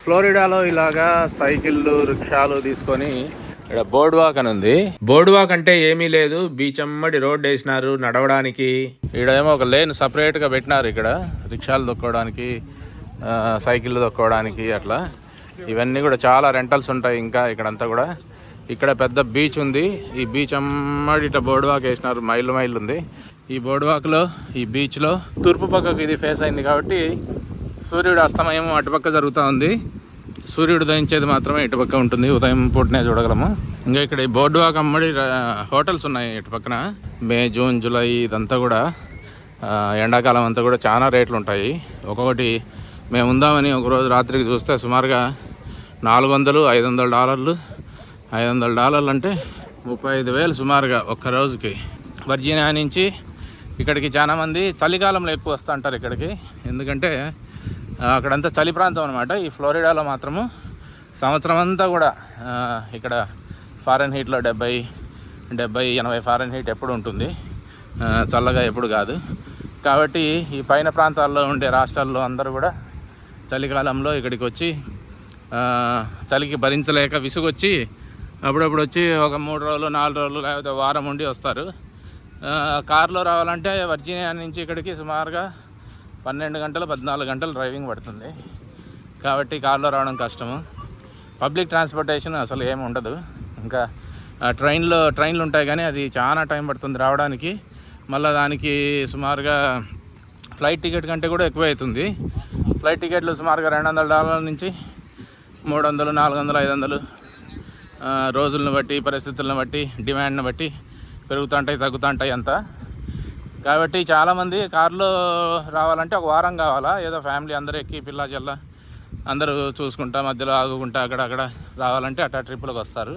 ఫ్లోరిడాలో ఇలాగా సైకిళ్ళు రిక్షాలు తీసుకొని ఇక్కడ బోర్డ్ వాక్ అని ఉంది. బోర్డ్ వాక్ అంటే ఏమీ లేదు, బీచ్ అమ్మడి రోడ్ వేసినారు నడవడానికి. ఈడేమో ఒక లేన్ సపరేట్ గా పెట్టినారు ఇక్కడ రిక్షాలు తొక్కోవడానికి, సైకిళ్ళు తొక్కోవడానికి. అట్లా ఇవన్నీ కూడా చాలా రెంటల్స్ ఉంటాయి. ఇంకా ఇక్కడంతా కూడా ఇక్కడ పెద్ద బీచ్ ఉంది. ఈ బీచ్ అమ్మడి ఇట్లా బోర్డ్ వాక్ వేసినారు, మైళ్ళు మైళ్ళు ఉంది. ఈ బోర్డ్ వాక్లో ఈ బీచ్లో తూర్పు పక్కకు ఇది ఫేస్ అయింది కాబట్టి సూర్యుడు అస్తమయం అటుపక్క జరుగుతూ ఉంది, సూర్యుడు ఉదయించేది మాత్రమే ఇటుపక్క ఉంటుంది. ఉదయం పూటనే చూడగలము. ఇంకా ఇక్కడ ఈ బోర్డు వాక్ అమ్మడి హోటల్స్ ఉన్నాయి ఇటు పక్కన. మే, జూన్, జూలై ఇదంతా కూడా ఎండాకాలం అంతా కూడా చాలా రేట్లు ఉంటాయి. ఒక్కొక్కటి మేము ఉందామని ఒకరోజు రాత్రికి చూస్తే సుమారుగా $400, $500. $500 అంటే 35,000 సుమారుగా ఒక్క రోజుకి. వర్జీనియా నుంచి ఇక్కడికి చాలామంది చలికాలంలో ఎక్కువ వస్తూ ఉంటారు ఇక్కడికి. ఎందుకంటే అక్కడంతా చలి ప్రాంతం అనమాట. ఈ ఫ్లోరిడాలో మాత్రము సంవత్సరం అంతా కూడా ఇక్కడ ఫారెన్హీట్లో 70-80 ఫారెన్హీట్ ఎప్పుడు ఉంటుంది, చల్లగా ఎప్పుడు కాదు. కాబట్టి ఈ పైన ప్రాంతాల్లో ఉండే రాష్ట్రాల్లో అందరూ కూడా చలికాలంలో ఇక్కడికి వచ్చి చలికి భరించలేక విసుగొచ్చి అప్పుడప్పుడు వచ్చి ఒక 3 రోజులు 4 రోజులు లేకపోతే వారం ఉండి వస్తారు. కారులో రావాలంటే వర్జీనియా నుంచి ఇక్కడికి సుమారుగా 12 గంటలు 14 గంటలు డ్రైవింగ్ పడుతుంది. కాబట్టి కారులో రావడం కష్టము. పబ్లిక్ ట్రాన్స్పోర్టేషన్ అసలు ఏమి ఉండదు. ఇంకా ట్రైన్లు ఉంటాయి కానీ అది చాలా టైం పడుతుంది రావడానికి. మళ్ళీ దానికి సుమారుగా ఫ్లైట్ టికెట్ కంటే కూడా ఎక్కువ అవుతుంది. ఫ్లైట్ టికెట్లు సుమారుగా $200 నుంచి $300, $400, $500 రోజులను బట్టి, పరిస్థితులను బట్టి, డిమాండ్ని బట్టి పెరుగుతుంటాయి తగ్గుతుంటాయి అంతా. కాబట్టి చాలామంది కారులో రావాలంటే ఒక వారం కావాలా, ఏదో ఫ్యామిలీ అందరూ ఎక్కి పిల్ల చెల్ల అందరూ చూసుకుంటా మధ్యలో ఆగుకుంటా అక్కడ రావాలంటే అట్టా ట్రిప్పులకు వస్తారు.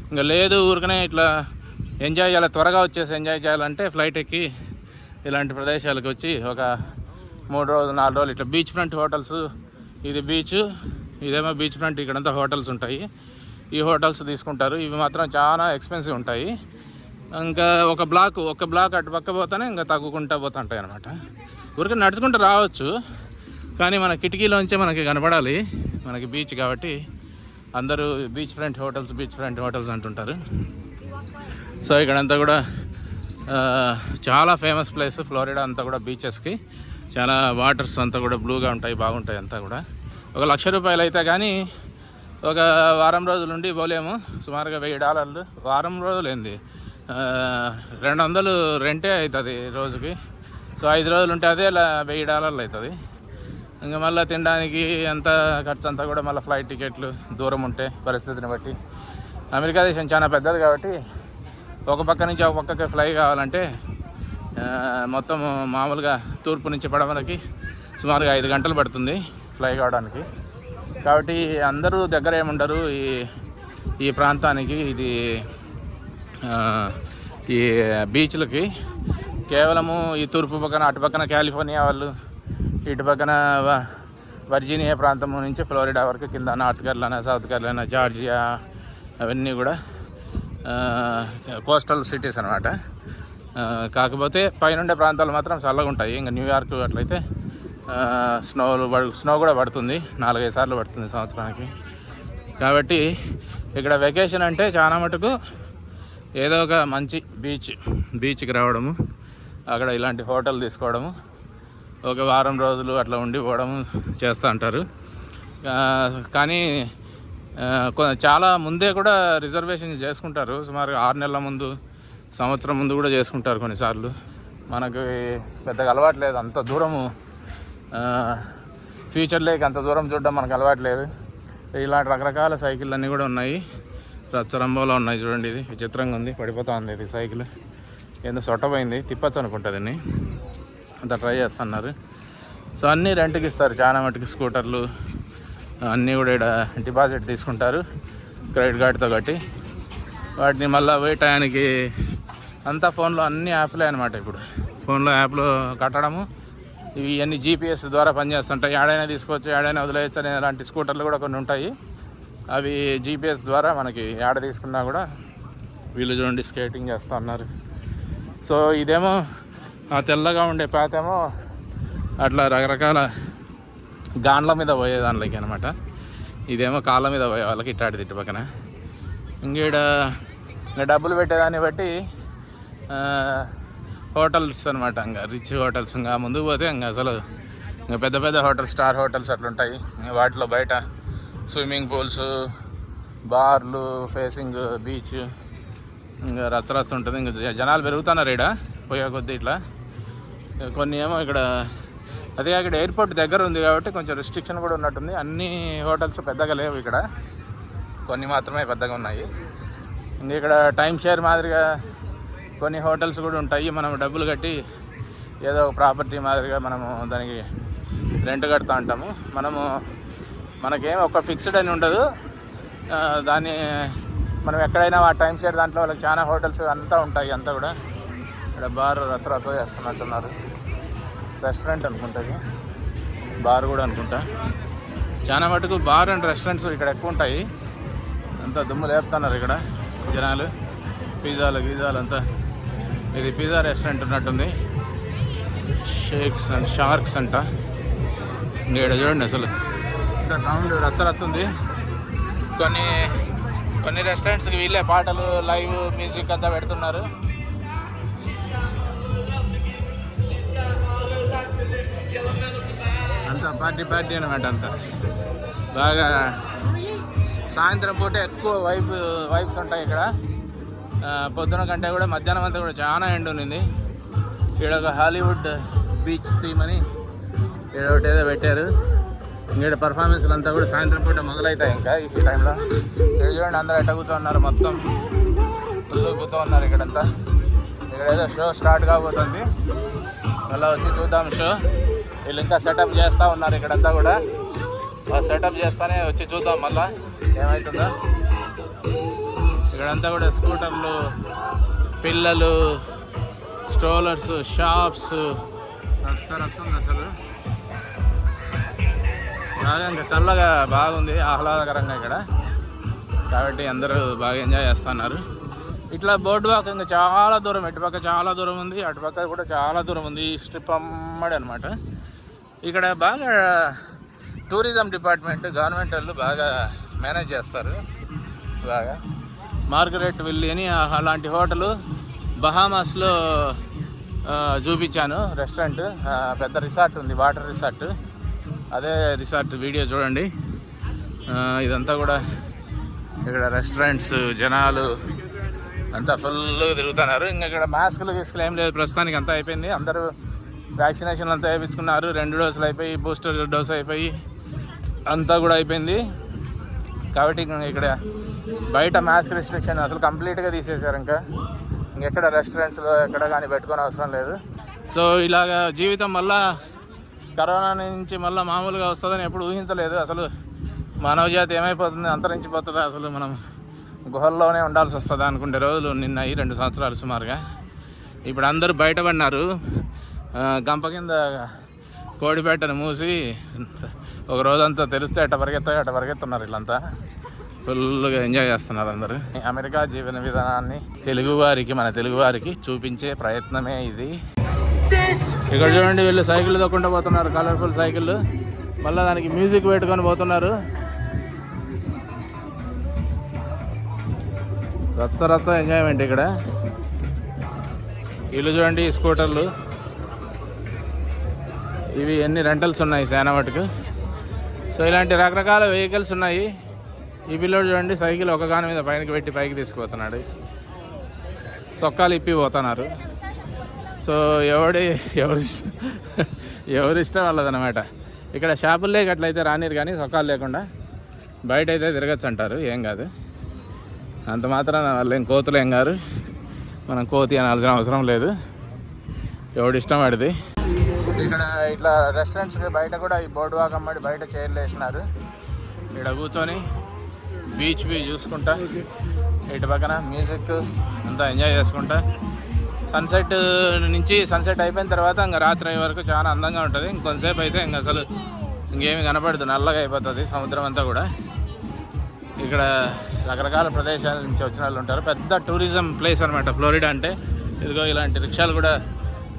ఇంకా లేదు ఊరికనే ఇట్లా ఎంజాయ్ చేయాలి, త్వరగా వచ్చేసి ఎంజాయ్ చేయాలంటే ఫ్లైట్ ఎక్కి ఇలాంటి ప్రదేశాలకు వచ్చి ఒక 3 రోజులు 4 రోజులు ఇట్లా బీచ్ ఫ్రంట్ హోటల్స్, ఇది బీచ్, ఇదేమో బీచ్ ఫ్రంట్, ఇక్కడంతా హోటల్స్ ఉంటాయి. ఈ హోటల్స్ తీసుకుంటారు. ఇవి మాత్రం చాలా ఎక్స్పెన్సివ్ ఉంటాయి. ఇంకా ఒక బ్లాక్ అటు పక్క పోతానే ఇంకా తగ్గుకుంటా పోతుంటాయి అనమాట. ఊరికే నడుచుకుంటూ రావచ్చు కానీ మన కిటికీలోంచే మనకి కనపడాలి, మనకి బీచ్ కాబట్టి అందరూ బీచ్ ఫ్రంట్ హోటల్స్ అంటుంటారు. సో ఇక్కడంతా కూడా చాలా ఫేమస్ ప్లేస్ ఫ్లోరిడా అంతా కూడా బీచెస్కి. చాలా వాటర్స్ అంతా కూడా బ్లూగా ఉంటాయి, బాగుంటాయి అంతా కూడా. $1,00,000 అయితే కానీ ఒక వారం రోజులు ఉండి పోలేము. సుమారుగా $1,000 వారం రోజులు ఏంది, 200 రెంటే అవుతుంది రోజుకి. సో 5 రోజులు ఉంటే అదే $1,000 అవుతుంది. ఇంకా మళ్ళీ తినడానికి అంత ఖర్చు అంతా కూడా మళ్ళీ ఫ్లైట్ టికెట్లు దూరం ఉంటే పరిస్థితిని బట్టి. అమెరికా దేశం చాలా పెద్దది కాబట్టి ఒక పక్క నుంచి ఒక పక్కకి ఫ్లై కావాలంటే మొత్తం మామూలుగా తూర్పు నుంచి పడమరకి సుమారుగా 5 గంటలు పడుతుంది ఫ్లై కావడానికి. కాబట్టి అందరూ దగ్గర ఏముండరు ఈ ప్రాంతానికి, ఇది ఈ బీచ్లకి. కేవలము ఈ తూర్పు పక్కన అటు పక్కన కాలిఫోర్నియా వాళ్ళు, ఇటు పక్కన వర్జీనియా ప్రాంతం నుంచి ఫ్లోరిడా వరకు కింద నార్త్ కేరళనా, సౌత్ కేరళనా, జార్జియా అవన్నీ కూడా కోస్టల్ సిటీస్ అనమాట. కాకపోతే పైనుండే ప్రాంతాలు మాత్రం చల్లగా ఉంటాయి. ఇంకా న్యూయార్క్ అట్లయితే స్నో కూడా పడుతుంది, 4-5 సార్లు పడుతుంది సంవత్సరానికి. కాబట్టి ఇక్కడ వెకేషన్ అంటే చాలా మటుకు ఏదో ఒక మంచి బీచ్కి రావడము, అక్కడ ఇలాంటి హోటల్ తీసుకోవడము, ఒక వారం రోజులు అట్లా ఉండి పోవడము చేస్తూ ఉంటారు. కానీ చాలా ముందే కూడా రిజర్వేషన్ చేసుకుంటారు. సుమారుగా 6 నెలల ముందు, సంవత్సరం ముందు కూడా చేసుకుంటారు కొన్నిసార్లు. మనకి పెద్దగా అలవాటు లేదు అంత దూరము, ఫ్యూచర్లోకి అంత దూరం చూడడం మనకు అలవాటు లేదు. ఇలాంటి రకరకాల సైకిళ్ళు అన్నీ కూడా ఉన్నాయి, రచ్చరంబోలో ఉన్నాయి. చూడండి, ఇది విచిత్రంగా ఉంది, పడిపోతూ ఉంది ఇది సైకిల్. ఏందో సొట్టపోయింది, తిప్పచ్చు అనుకుంటుంది దీన్ని, అంత ట్రై చేస్తున్నారు. సో అన్నీ రెంట్కి ఇస్తారు చాలా మటుకు. స్కూటర్లు అన్నీ కూడా ఇక్కడ డిపాజిట్ తీసుకుంటారు క్రెడిట్ కార్డుతో కట్టి. వాటిని మళ్ళీ పోయే టయానికి అంతా ఫోన్లో అన్ని యాప్లే అనమాట. ఇప్పుడు ఫోన్లో యాప్లో కట్టడము, ఇవన్నీ జీపీఎస్ ద్వారా పనిచేస్తుంటాయి. ఏడైనా తీసుకోవచ్చు, ఏడైనా వదిలేయచ్చు అనే అలాంటి స్కూటర్లు కూడా కొన్ని ఉంటాయి. అవి జీపీఎస్ ద్వారా మనకి ఏడ తీసుకున్నా కూడా వీళ్ళు చూడండి స్కేటింగ్ చేస్తూ ఉన్నారు. సో ఇదేమో ఆ తెల్లగా ఉండే పాతేమో అట్లా రకరకాల గాన్ల మీద పోయేదానిలోకి అనమాట. ఇదేమో కాళ్ళ మీద పోయే వాళ్ళకి ఇట్టాడు ఇటు పక్కన. ఇంకా డబ్బులు పెట్టేదాన్ని బట్టి హోటల్స్ అనమాట. ఇంకా రిచ్ హోటల్స్. ఇంకా ముందుకు పోతే ఇంకా అసలు ఇంకా పెద్ద పెద్ద హోటల్స్, స్టార్ హోటల్స్ అట్లుంటాయి. వాటిలో బయట స్విమ్మింగ్ పూల్స్, బార్లు, ఫేసింగ్ బీచ్, ఇంకా రచ్చరచ్చ ఉంటుంది. ఇంకా జనాలు పెరుగుతున్నారు ఇక్కడ పోయే కొద్దీ. ఇట్లా కొన్ని ఏమో ఇక్కడ అదే ఇక్కడ ఎయిర్పోర్ట్ దగ్గర ఉంది కాబట్టి కొంచెం రెస్ట్రిక్షన్ కూడా ఉన్నట్టుంది. అన్ని హోటల్స్ పెద్దగా లేవు ఇక్కడ, కొన్ని మాత్రమే పెద్దగా ఉన్నాయి. ఇంక ఇక్కడ టైం షేర్ మాదిరిగా కొన్ని హోటల్స్ కూడా ఉంటాయి. మనం డబ్బులు కట్టి ఏదో ఒక ప్రాపర్టీ మాదిరిగా మనము దానికి రెంట్ కడుతూ ఉంటాము. మనకేం ఒక ఫిక్స్డ్ అని ఉండదు. దాన్ని మనం ఎక్కడైనా ఆ టైం షేర్ దాంట్లో వాళ్ళకి చాలా హోటల్స్ అంతా ఉంటాయి. అంతా కూడా ఇక్కడ బార్ రచ్చరచ్చ చేస్తున్నట్టున్నారు. రెస్టారెంట్ అనుకుంటుంది, బార్ కూడా అనుకుంటా. చాలా మటుకు బార్ అండ్ రెస్టారెంట్స్ ఇక్కడ ఎక్కువ ఉంటాయి. అంతా దుమ్ము లేపుతున్నారు ఇక్కడ జనాలు. పిజ్జాలు గీజాలు అంతా. ఇది పిజ్జా రెస్టారెంట్ ఉన్నట్టుంది. షేక్స్ అండ్ షార్క్స్ అంట. ఇక్కడ చూడండి అసలు ఇంత సౌండ్ రచ్చరచ్చుంది. కొన్ని రెస్టారెంట్స్కి వీళ్ళే పాటలు, లైవ్ మ్యూజిక్ అంతా పెడుతున్నారు. అంతా పార్టీ అనమాట. అంతా బాగా సాయంత్రం పూట ఎక్కువ వైబ్స్ ఉంటాయి ఇక్కడ. పొద్దున కంటే కూడా మధ్యాహ్నం అంతా కూడా చాలా ఎండ ఉంది. ఇక్కడ ఒక హాలీవుడ్ బీచ్ థీమ్ అని ఒకటి ఏదో పెట్టారు. ఇక్కడ పర్ఫార్మెన్స్లు అంతా కూడా సాయంత్రం పూట మొదలవుతాయి. ఇంకా ఈ టైంలో ఇక్కడ చూడండి అందరూ ఎట్ట కూర్చోన్నారు, మొత్తం ఫుల్ కూర్చోన్నారు ఇక్కడంతా. ఇక్కడ ఏదో షో స్టార్ట్ కాబోతుంది, మళ్ళీ వచ్చి చూద్దాం షో. వీళ్ళు ఇంకా సెటప్ చేస్తూ ఉన్నారు ఇక్కడంతా కూడా. సెటప్ చేస్తానే వచ్చి చూద్దాం మళ్ళీ ఏమవుతుందో. ఇక్కడంతా కూడా స్కూటర్లు, పిల్లలు, స్ట్రోలర్స్, షాప్స్ రచ్చరచ్చుంది అసలు. బాగా ఇంకా చల్లగా బాగుంది, ఆహ్లాదకరంగా ఇక్కడ. కాబట్టి అందరూ బాగా ఎంజాయ్ చేస్తున్నారు. ఇట్లా బోర్డు వాక్ ఇంకా చాలా దూరం, ఇటుపక్క చాలా దూరం ఉంది, అటుపక్క కూడా చాలా దూరం ఉంది. ఈ స్ట్రిప్ అమ్మడి అనమాట. ఇక్కడ బాగా టూరిజం డిపార్ట్మెంట్, గవర్నమెంట్ వాళ్ళు బాగా మేనేజ్ చేస్తారు బాగా. మార్గరెట్ విల్లీ అని అలాంటి హోటలు బహామాస్లో చూపించాను. రెస్టారెంట్ పెద్ద రిసార్ట్ ఉంది, వాటర్ రిసార్ట్. అదే రిసార్ట్ వీడియో చూడండి. ఇదంతా కూడా ఇక్కడ రెస్టారెంట్స్, జనాలు అంతా ఫుల్గా తిరుగుతున్నారు. ఇంకా ఇక్కడ మాస్కులు గీసుకులు ఏం లేదు ప్రస్తుతానికి. అంతా అయిపోయింది. అందరూ వ్యాక్సినేషన్లు అంతా వేయించుకున్నారు. 2 డోసులు అయిపోయి, బూస్టర్ డోసు అయిపోయి అంతా కూడా అయిపోయింది. కాబట్టి ఇక్కడ బయట మాస్క్ రిస్ట్రిక్షన్ అసలు కంప్లీట్గా తీసేశారు. ఇంకెక్కడ రెస్టారెంట్స్లో ఎక్కడ కానీ పెట్టుకొని అవసరం లేదు. సో ఇలాగ జీవితం మళ్ళా కరోనా నుంచి మళ్ళీ మామూలుగా వస్తుందని ఎప్పుడు ఊహించలేదు. అసలు మానవజాతి ఏమైపోతుంది, అంతరించిపోతుందా, అసలు మనం గుహల్లోనే ఉండాల్సి వస్తుందా అనుకుంటే రోజులు నిన్నాయి 2 సంవత్సరాలు సుమారుగా. ఇప్పుడు అందరూ బయటపడినారు. గంప కింద కోడిపేటను మూసి ఒక రోజంతా తెలిస్తే అట్ట పరిగెత్తున్నారు. వీళ్ళంతా ఫుల్గా ఎంజాయ్ చేస్తున్నారు అందరూ. అమెరికా జీవన విధానాన్ని మన తెలుగువారికి చూపించే ప్రయత్నమే ఇది. ఇక్కడ చూడండి వీళ్ళు సైకిల్ తొక్కుంటూ పోతున్నారు, కలర్ఫుల్ సైకిళ్ళు. మళ్ళీ దానికి మ్యూజిక్ పెట్టుకొని పోతున్నారు. రచ్చ ఎంజాయ్మెంట్ ఇక్కడ. వీళ్ళు చూడండి స్కూటర్లు. ఇవి ఎన్ని రెంటల్స్ ఉన్నాయి చాలా మటుకు. సో ఇలాంటి రకరకాల వెహికల్స్ ఉన్నాయి. ఈ పిల్లోడు చూడండి సైకిల్ ఒక గాని మీద పెట్టి పైకి తీసుకుపోతున్నాడు. సొక్కాలు ఇప్పి పోతున్నారు. సో ఎవరిష్టం వాళ్ళదనమాట. ఇక్కడ షాపులు లేక అట్లయితే రానిరు, కానీ సొక్కాలు లేకుండా బయట అయితే తిరగచ్చు అంటారు. ఏం కాదు, అంత మాత్రాన వాళ్ళు ఏం కోతులు ఏం కాదు. మనం కోతి అనాల్సిన అవసరం లేదు, ఎవడిష్టం వాడిది. ఇక్కడ ఇట్లా రెస్టారెంట్స్కి బయట కూడా ఈ బోర్డు వాక్ అమ్మడి బయట చైర్లు వేసినారు. ఇక్కడ కూర్చొని బీచ్ వ్యూ చూసుకుంటా, ఇటు పక్కన మ్యూజిక్ అంతా ఎంజాయ్ చేసుకుంటా. సన్సెట్ నుంచి సన్సెట్ అయిపోయిన తర్వాత ఇంకా రాత్రి అయ్యే వరకు చాలా అందంగా ఉంటుంది. ఇంకొంతసేపు అయితే ఇంకా అసలు ఇంకేమి కనపడదు, నల్లగా అయిపోతుంది సముద్రం అంతా కూడా. ఇక్కడ రకరకాల ప్రదేశాల నుంచి వచ్చిన వాళ్ళు ఉంటారు. పెద్ద టూరిజం ప్లేస్ అనమాట ఫ్లోరిడా అంటే. ఇదిగో ఇలాంటి రిక్షాలు కూడా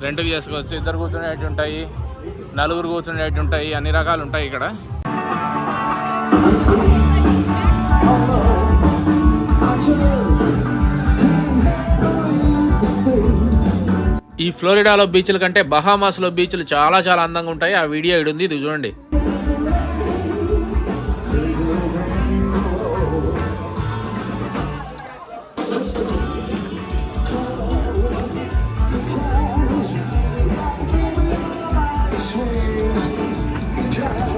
రెంట్కి చేసుకోవచ్చు. 2 కూర్చునేవి ఉంటాయి, 4 కూర్చునేవి ఉంటాయి, అన్ని రకాలు ఉంటాయి ఇక్కడ. ఈ ఫ్లోరిడాలో బీచ్ల కంటే బహామాస్లో బీచ్లు చాలా చాలా అందంగా ఉంటాయి. ఆ వీడియో ఇడుంది, ఇది చూడండి.